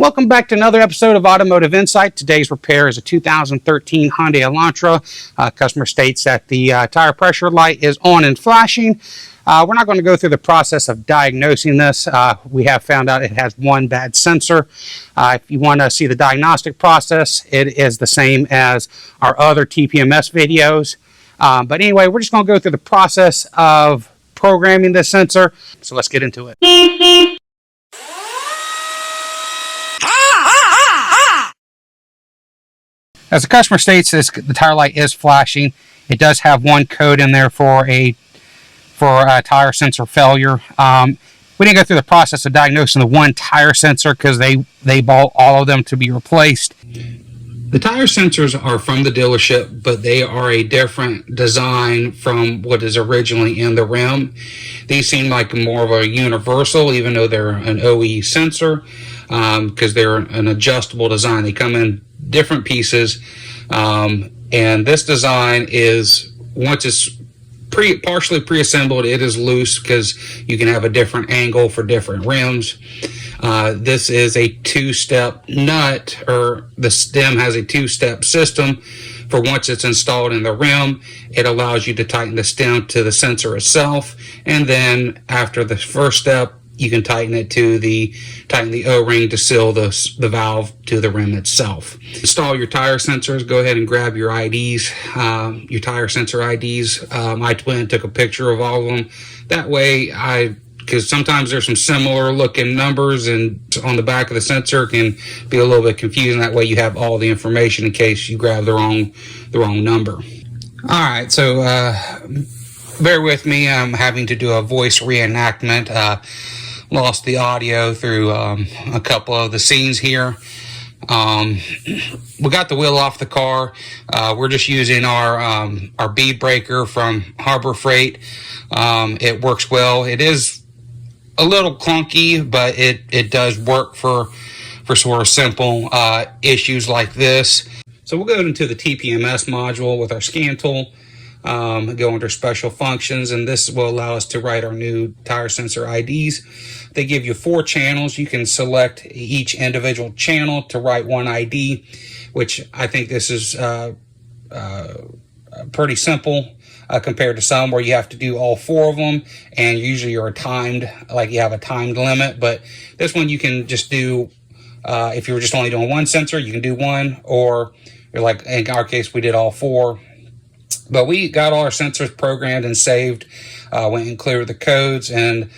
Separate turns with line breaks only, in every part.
Welcome back to another episode of Automotive Insight. Today's repair is a 2013 Hyundai Elantra. Customer states that the tire pressure light is on and flashing. We're not going to go through the process of diagnosing this. We have found out it has one bad sensor. If you want to see the diagnostic process, it is the same as our other TPMS videos. But anyway, we're just going to go through the process of programming this sensor. So let's get into it. As the customer states, the tire light is flashing. It does have one code in there for a tire sensor failure. We didn't go through the process of diagnosing the one tire sensor because they bought all of them to be replaced. The tire sensors are from the dealership, but they are a different design from what is originally in the rim. These seem like more of a universal, even though they're an OE sensor, because they're an adjustable design. They come in different pieces, and this design is, once it's partially pre-assembled, it is loose because you can have a different angle for different rims. This is a two-step nut, or the stem has a two-step system. For once it's installed in the rim, it allows you to tighten the stem to the sensor itself, and then after the first step, you can tighten the O-ring to seal the valve to the rim itself. Install your tire sensors. Go ahead and grab your IDs, your tire sensor IDs. My twin took a picture of all of them. That way, because sometimes there's some similar looking numbers, and on the back of the sensor can be a little bit confusing. That way you have all the information in case you grab the wrong number. All right, so bear with me. I'm having to do a voice reenactment. Lost the audio through a couple of the scenes here. We got the wheel off the car. We're just using our bead breaker from Harbor Freight. It works well. It is a little clunky, but it does work for sort of simple issues like this. So we'll go into the TPMS module with our scan tool. Go under special functions, and this will allow us to write our new tire sensor IDs. They give you 4 channels. You can select each individual channel to write one ID, which I think this is pretty simple compared to some where you have to do all 4 of them, and usually you're timed, like you have a timed limit. But this one you can just do, if you're just only doing one sensor, you can do one, or you're like, in our case, we did all 4. But we got all our sensors programmed and saved, went and cleared the codes, and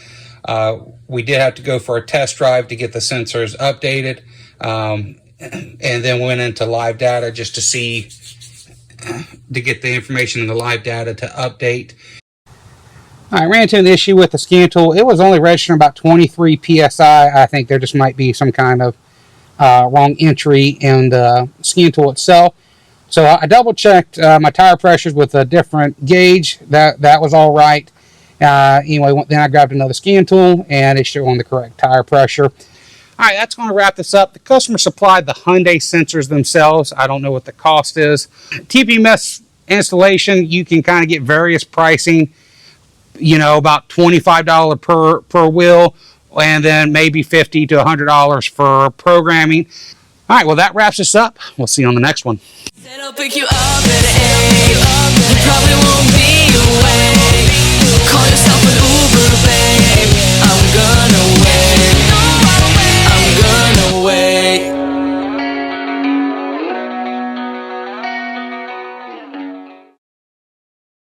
we did have to go for a test drive to get the sensors updated, and then went into live data just to get the information in the live data to update. I ran into an issue with the scan tool. It was only registering about 23 PSI. I think there just might be some kind of wrong entry in the scan tool itself. So I double checked my tire pressures with a different gauge. That was all right. Anyway, then I grabbed another scan tool, and it's showing the correct tire pressure. All right, that's going to wrap this up. The customer supplied the Hyundai sensors themselves. I don't know what the cost is. TPMS installation, you can kind of get various pricing, about $25 per wheel, and then maybe $50 to $100 for programming. All right, well, that wraps us up. We'll see you on the next one.
Then I'll pick you up at 8. You probably won't be awake. Call yourself an Uber, babe. I'm gonna